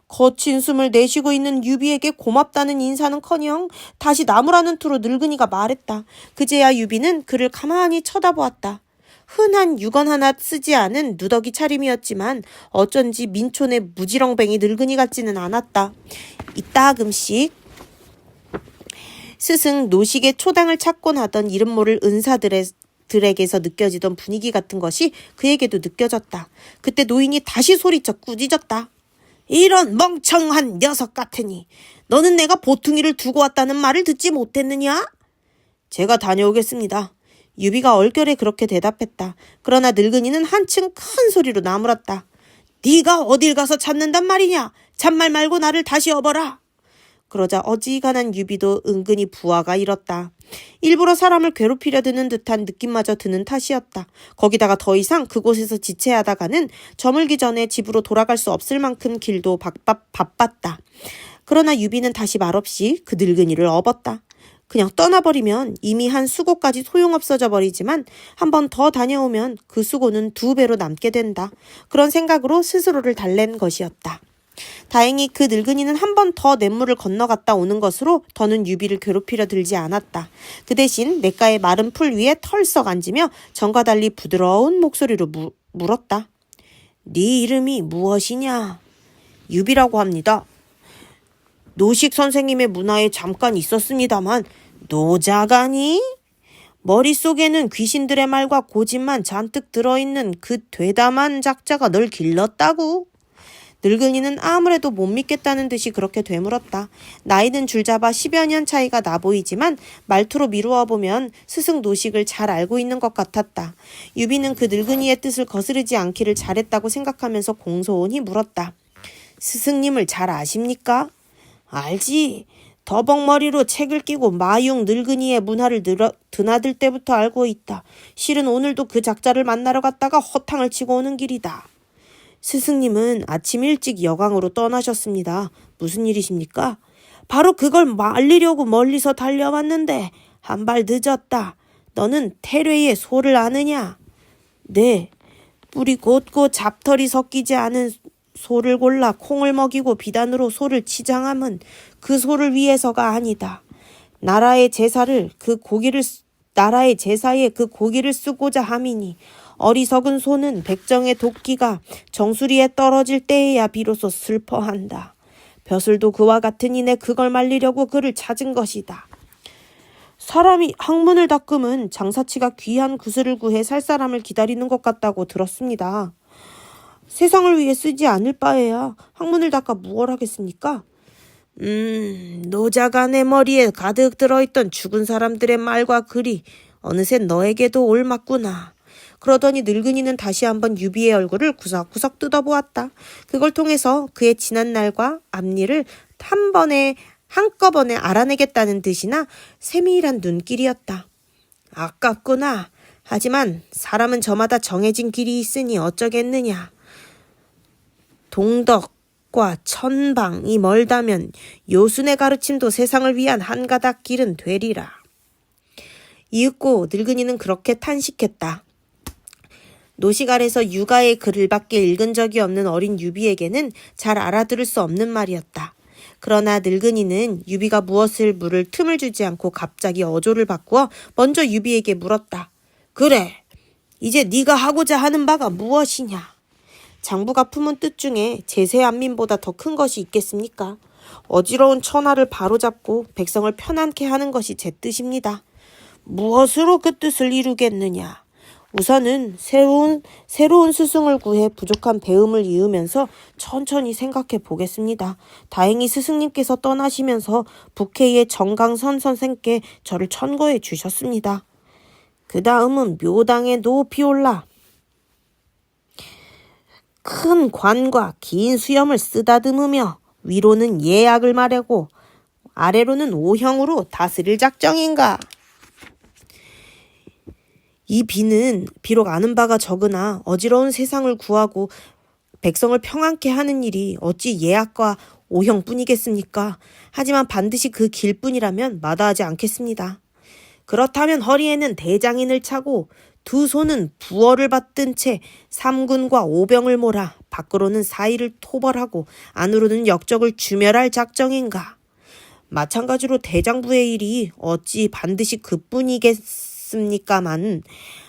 거친 숨을 내쉬고 있는 유비에게 고맙다는 인사는커녕 다시 나무라는 투로 늙은이가 말했다. 그제야 유비는 그를 가만히 쳐다보았다. 흔한 유건 하나 쓰지 않은 누더기 차림이었지만 어쩐지 민촌의 무지렁뱅이 늙은이 같지는 않았다. 이따금씩 스승 노식의 초당을 찾곤 하던 이름 모를 은사들에게서 느껴지던 분위기 같은 것이 그에게도 느껴졌다. 그때 노인이 다시 소리쳐 꾸짖었다. 이런 멍청한 녀석 같으니 너는 내가 보퉁이를 두고 왔다는 말을 듣지 못했느냐? 제가 다녀오겠습니다. 유비가 얼결에 그렇게 대답했다. 그러나 늙은이는 한층 큰 소리로 나물었다. 네가 어딜 가서 찾는단 말이냐? 잔말 말고 나를 다시 업어라. 그러자 어지간한 유비도 은근히 부하가 일었다. 일부러 사람을 괴롭히려 드는 듯한 느낌마저 드는 탓이었다. 거기다가 더 이상 그곳에서 지체하다가는 저물기 전에 집으로 돌아갈 수 없을 만큼 길도 바빴다. 그러나 유비는 다시 말없이 그 늙은이를 업었다. 그냥 떠나버리면 이미 한 수고까지 소용없어져 버리지만 한 번 더 다녀오면 그 수고는 2배로 남게 된다. 그런 생각으로 스스로를 달랜 것이었다. 다행히 그 늙은이는 한 번 더 냇물을 건너갔다 오는 것으로 더는 유비를 괴롭히려 들지 않았다. 그 대신 냇가의 마른 풀 위에 털썩 앉으며 전과 달리 부드러운 목소리로 물었다. 네 이름이 무엇이냐? 유비라고 합니다. 노식 선생님의 문화에 잠깐 있었습니다만 노자가니? 머릿속에는 귀신들의 말과 고집만 잔뜩 들어있는 그 되담한 작자가 널 길렀다고? 늙은이는 아무래도 못 믿겠다는 듯이 그렇게 되물었다. 나이는 줄잡아 10여 년 차이가 나 보이지만 말투로 미루어 보면 스승 노식을 잘 알고 있는 것 같았다. 유비는 그 늙은이의 뜻을 거스르지 않기를 잘했다고 생각하면서 공손히 물었다. 스승님을 잘 아십니까? 알지. 더벅머리로 책을 끼고 마용 늙은이의 문화를 드나들 때부터 알고 있다. 실은 오늘도 그 작자를 만나러 갔다가 허탕을 치고 오는 길이다. 스승님은 아침 일찍 여강으로 떠나셨습니다. 무슨 일이십니까? 바로 그걸 말리려고 멀리서 달려왔는데 한 발 늦었다. 너는 태뢰의 소를 아느냐? 네. 뿌리 곧고 잡털이 섞이지 않은 소를 골라 콩을 먹이고 비단으로 소를 치장함은 그 소를 위해서가 아니다. 나라의 제사에 그 고기를 쓰고자 함이니 어리석은 소는 백정의 도끼가 정수리에 떨어질 때에야 비로소 슬퍼한다. 벼슬도 그와 같으니 내 그걸 말리려고 그를 찾은 것이다. 사람이 학문을 닦으면 장사치가 귀한 구슬을 구해 살 사람을 기다리는 것 같다고 들었습니다. 세상을 위해 쓰지 않을 바에야 학문을 닦아 무얼 하겠습니까? 노자가 내 머리에 가득 들어있던 죽은 사람들의 말과 글이 어느새 너에게도 옮았구나. 그러더니 늙은이는 다시 한번 유비의 얼굴을 구석구석 뜯어보았다. 그걸 통해서 그의 지난 날과 앞일을 한꺼번에 알아내겠다는 듯이나 세밀한 눈길이었다. 아깝구나. 하지만 사람은 저마다 정해진 길이 있으니 어쩌겠느냐. 동덕과 천방이 멀다면 요순의 가르침도 세상을 위한 한 가닥 길은 되리라. 이윽고 늙은이는 그렇게 탄식했다. 노식 아래서 육아의 글밖에 읽은 적이 없는 어린 유비에게는 잘 알아들을 수 없는 말이었다. 그러나 늙은이는 유비가 무엇을 물을 틈을 주지 않고 갑자기 어조를 바꾸어 먼저 유비에게 물었다. 그래, 이제 네가 하고자 하는 바가 무엇이냐? 장부가 품은 뜻 중에 제세안민보다 더 큰 것이 있겠습니까? 어지러운 천하를 바로잡고 백성을 편안케 하는 것이 제 뜻입니다. 무엇으로 그 뜻을 이루겠느냐? 우선은 새로운 스승을 구해 부족한 배움을 이으면서 천천히 생각해 보겠습니다. 다행히 스승님께서 떠나시면서 북해의 정강선 선생께 저를 천거해 주셨습니다. 그 다음은 묘당에 높이 올라 큰 관과 긴 수염을 쓰다듬으며 위로는 예약을 말하고 아래로는 오형으로 다스릴 작정인가? 이 비는 비록 아는 바가 적으나 어지러운 세상을 구하고 백성을 평안케 하는 일이 어찌 예약과 오형뿐이겠습니까? 하지만 반드시 그 길뿐이라면 마다하지 않겠습니다. 그렇다면 허리에는 대장인을 차고 두 손은 부어를 받든 채 삼군과 오병을 몰아 밖으로는 사이를 토벌하고 안으로는 역적을 주멸할 작정인가? 마찬가지로 대장부의 일이 어찌 반드시 그뿐이겠습니까만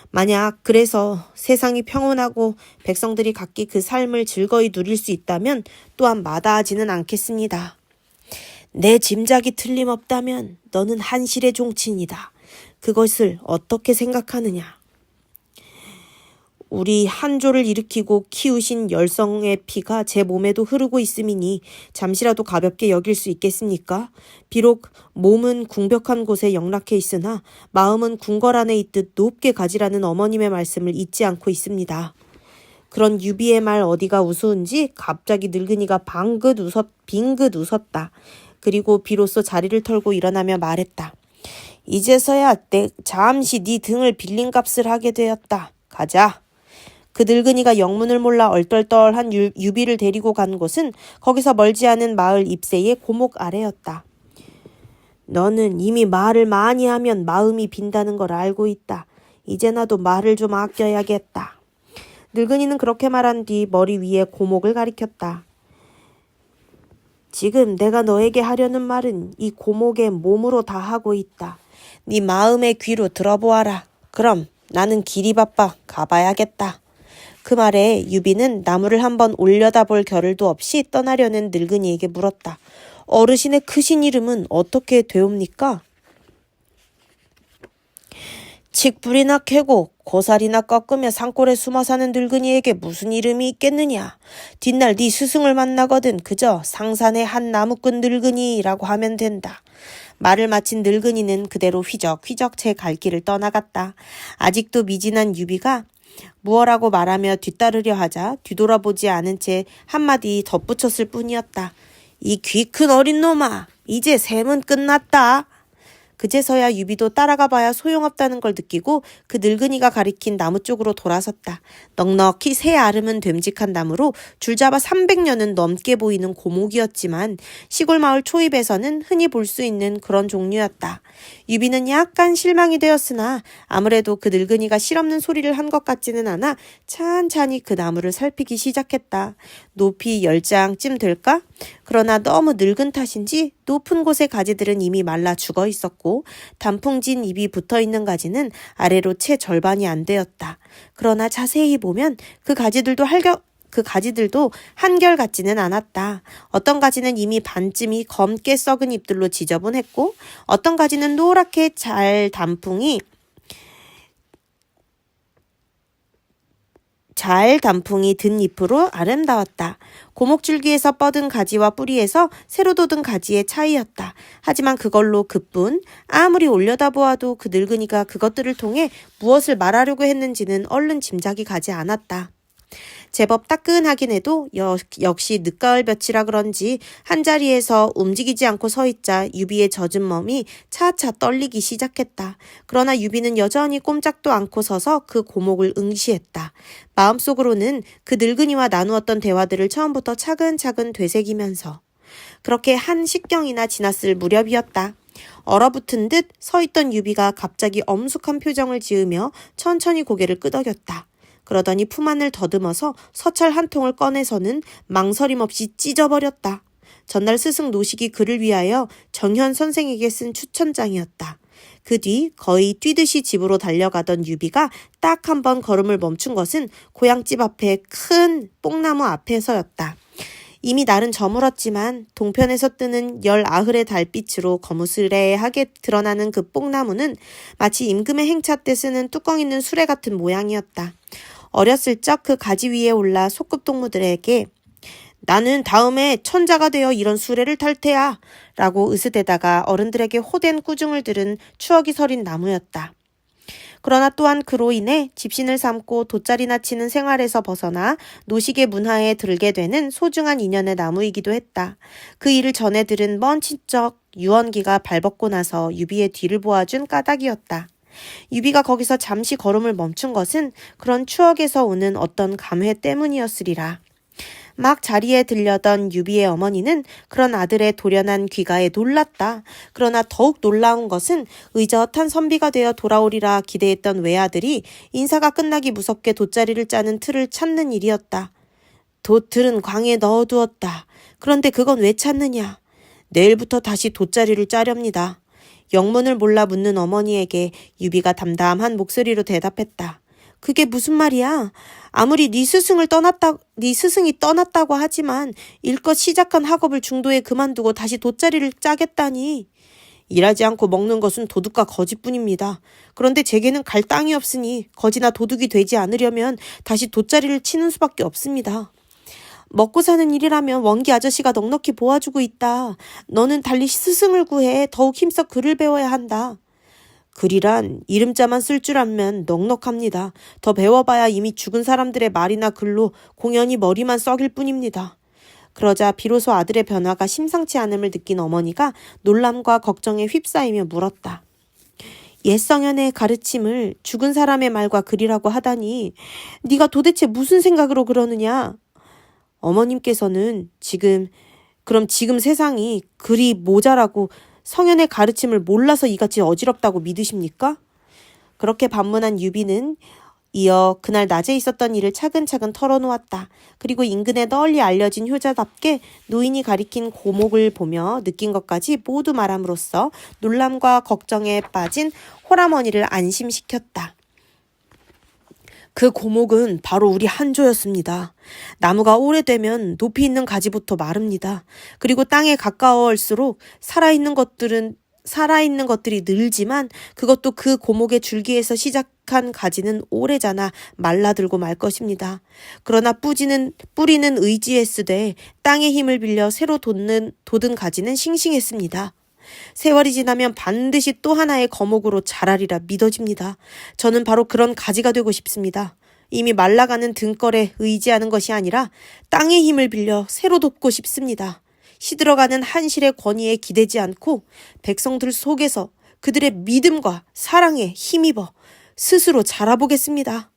만약 그래서 세상이 평온하고 백성들이 각기 그 삶을 즐거이 누릴 수 있다면 또한 마다하지는 않겠습니다. 내 짐작이 틀림없다면 너는 한실의 종친이다. 그것을 어떻게 생각하느냐? 우리 한조를 일으키고 키우신 열성의 피가 제 몸에도 흐르고 있음이니 잠시라도 가볍게 여길 수 있겠습니까? 비록 몸은 궁벽한 곳에 영락해 있으나 마음은 궁궐 안에 있듯 높게 가지라는 어머님의 말씀을 잊지 않고 있습니다. 그런 유비의 말 어디가 우스운지 갑자기 늙은이가 빙긋 웃었다. 그리고 비로소 자리를 털고 일어나며 말했다. 이제서야 잠시 네 등을 빌린 값을 하게 되었다. 가자. 그 늙은이가 영문을 몰라 얼떨떨한 유비를 데리고 간 곳은 거기서 멀지 않은 마을 잎새의 고목 아래였다. 너는 이미 말을 많이 하면 마음이 빈다는 걸 알고 있다. 이제 나도 말을 좀 아껴야겠다. 늙은이는 그렇게 말한 뒤 머리 위에 고목을 가리켰다. 지금 내가 너에게 하려는 말은 이 고목의 몸으로 다 하고 있다. 네 마음의 귀로 들어보아라. 그럼 나는 길이 바빠 가봐야겠다. 그 말에 유비는 나무를 한번 올려다볼 겨를도 없이 떠나려는 늙은이에게 물었다. 어르신의 크신 이름은 어떻게 되옵니까? 칡불이나 캐고 고사리나 꺾으며 산골에 숨어 사는 늙은이에게 무슨 이름이 있겠느냐. 뒷날 네 스승을 만나거든 그저 상산의 한 나무꾼 늙은이라고 하면 된다. 말을 마친 늙은이는 그대로 휘적휘적 제 갈 길을 떠나갔다. 아직도 미진한 유비가 무어라고 말하며 뒤따르려 하자 뒤돌아보지 않은 채 한마디 덧붙였을 뿐이었다. 이 귀 큰 어린 놈아, 이제 셈은 끝났다. 그제서야 유비도 따라가 봐야 소용없다는 걸 느끼고 그 늙은이가 가리킨 나무 쪽으로 돌아섰다. 넉넉히 새 아름은 됨직한 나무로 줄잡아 300년은 넘게 보이는 고목이었지만 시골 마을 초입에서는 흔히 볼 수 있는 그런 종류였다. 유비는 약간 실망이 되었으나 아무래도 그 늙은이가 실없는 소리를 한 것 같지는 않아 찬찬히 그 나무를 살피기 시작했다. 높이 10장쯤 될까? 그러나 너무 늙은 탓인지 높은 곳의 가지들은 이미 말라 죽어 있었고 단풍진 잎이 붙어있는 가지는 아래로 채 절반이 안 되었다. 그러나 자세히 보면 그 가지들도 그 가지들도 한결같지는 않았다. 어떤 가지는 이미 반쯤이 검게 썩은 잎들로 지저분했고 어떤 가지는 노랗게 잘 단풍이 든 잎으로 아름다웠다. 고목줄기에서 뻗은 가지와 뿌리에서 새로 돋은 가지의 차이였다. 하지만 그걸로 그뿐 아무리 올려다보아도 그 늙은이가 그것들을 통해 무엇을 말하려고 했는지는 얼른 짐작이 가지 않았다. 제법 따끈하긴 해도 역시 늦가을 볕이라 그런지 한자리에서 움직이지 않고 서 있자 유비의 젖은 몸이 차차 떨리기 시작했다. 그러나 유비는 여전히 꼼짝도 않고 서서 그 고목을 응시했다. 마음속으로는 그 늙은이와 나누었던 대화들을 처음부터 차근차근 되새기면서 그렇게 한 식경이나 지났을 무렵이었다. 얼어붙은 듯 서 있던 유비가 갑자기 엄숙한 표정을 지으며 천천히 고개를 끄덕였다. 그러더니 품 안을 더듬어서 서찰 한 통을 꺼내서는 망설임 없이 찢어버렸다. 전날 스승 노식이 그를 위하여 정현 선생에게 쓴 추천장이었다. 그 뒤 거의 뛰듯이 집으로 달려가던 유비가 딱 한 번 걸음을 멈춘 것은 고향집 앞에 큰 뽕나무 앞에서였다. 이미 날은 저물었지만 동편에서 뜨는 19의 달빛으로 거무스레하게 드러나는 그 뽕나무는 마치 임금의 행차 때 쓰는 뚜껑 있는 수레 같은 모양이었다. 어렸을 적 그 가지 위에 올라 소꿉동무들에게 나는 다음에 천자가 되어 이런 수레를 탈 테야 라고 으스대다가 어른들에게 호된 꾸중을 들은 추억이 서린 나무였다. 그러나 또한 그로 인해 집신을 삼고 돗자리나 치는 생활에서 벗어나 노식의 문화에 들게 되는 소중한 인연의 나무이기도 했다. 그 일을 전해 들은 먼 친척 유언기가 발벗고 나서 유비의 뒤를 보아준 까닭이었다. 유비가 거기서 잠시 걸음을 멈춘 것은 그런 추억에서 오는 어떤 감회 때문이었으리라. 막 자리에 들려던 유비의 어머니는 그런 아들의 돌연한 귀가에 놀랐다. 그러나 더욱 놀라운 것은 의젓한 선비가 되어 돌아오리라 기대했던 외아들이 인사가 끝나기 무섭게 돗자리를 짜는 틀을 찾는 일이었다. 돛틀은 광에 넣어두었다. 그런데 그건 왜 찾느냐? 내일부터 다시 돗자리를 짜렵니다. 영문을 몰라 묻는 어머니에게 유비가 담담한 목소리로 대답했다. 그게 무슨 말이야? 아무리 네 스승이 떠났다고 하지만 일껏 시작한 학업을 중도에 그만두고 다시 돗자리를 짜겠다니. 일하지 않고 먹는 것은 도둑과 거지뿐입니다. 그런데 제게는 갈 땅이 없으니 거지나 도둑이 되지 않으려면 다시 돗자리를 치는 수밖에 없습니다. 먹고 사는 일이라면 원기 아저씨가 넉넉히 도와주고 있다. 너는 달리 스승을 구해 더욱 힘써 글을 배워야 한다. 글이란 이름자만 쓸 줄 알면 넉넉합니다. 더 배워봐야 이미 죽은 사람들의 말이나 글로 공연히 머리만 썩일 뿐입니다. 그러자 비로소 아들의 변화가 심상치 않음을 느낀 어머니가 놀람과 걱정에 휩싸이며 물었다. 옛 성현의 가르침을 죽은 사람의 말과 글이라고 하다니 네가 도대체 무슨 생각으로 그러느냐? 어머님께서는 지금 세상이 글이 모자라고 성현의 가르침을 몰라서 이같이 어지럽다고 믿으십니까? 그렇게 반문한 유비는 이어 그날 낮에 있었던 일을 차근차근 털어놓았다. 그리고 인근에 널리 알려진 효자답게 노인이 가리킨 고목을 보며 느낀 것까지 모두 말함으로써 놀람과 걱정에 빠진 홀어머니를 안심시켰다. 그 고목은 바로 우리 한조였습니다. 나무가 오래되면 높이 있는 가지부터 마릅니다. 그리고 땅에 가까워올수록 살아있는 것들이 늘지만 그것도 그 고목의 줄기에서 시작한 가지는 오래 자나 말라들고 말 것입니다. 그러나 뿌리는 의지했으되 땅의 힘을 빌려 새로 돋은 가지는 싱싱했습니다. 세월이 지나면 반드시 또 하나의 거목으로 자라리라 믿어집니다. 저는 바로 그런 가지가 되고 싶습니다. 이미 말라가는 등걸에 의지하는 것이 아니라 땅의 힘을 빌려 새로 돋고 싶습니다. 시들어가는 한실의 권위에 기대지 않고 백성들 속에서 그들의 믿음과 사랑에 힘입어 스스로 자라보겠습니다.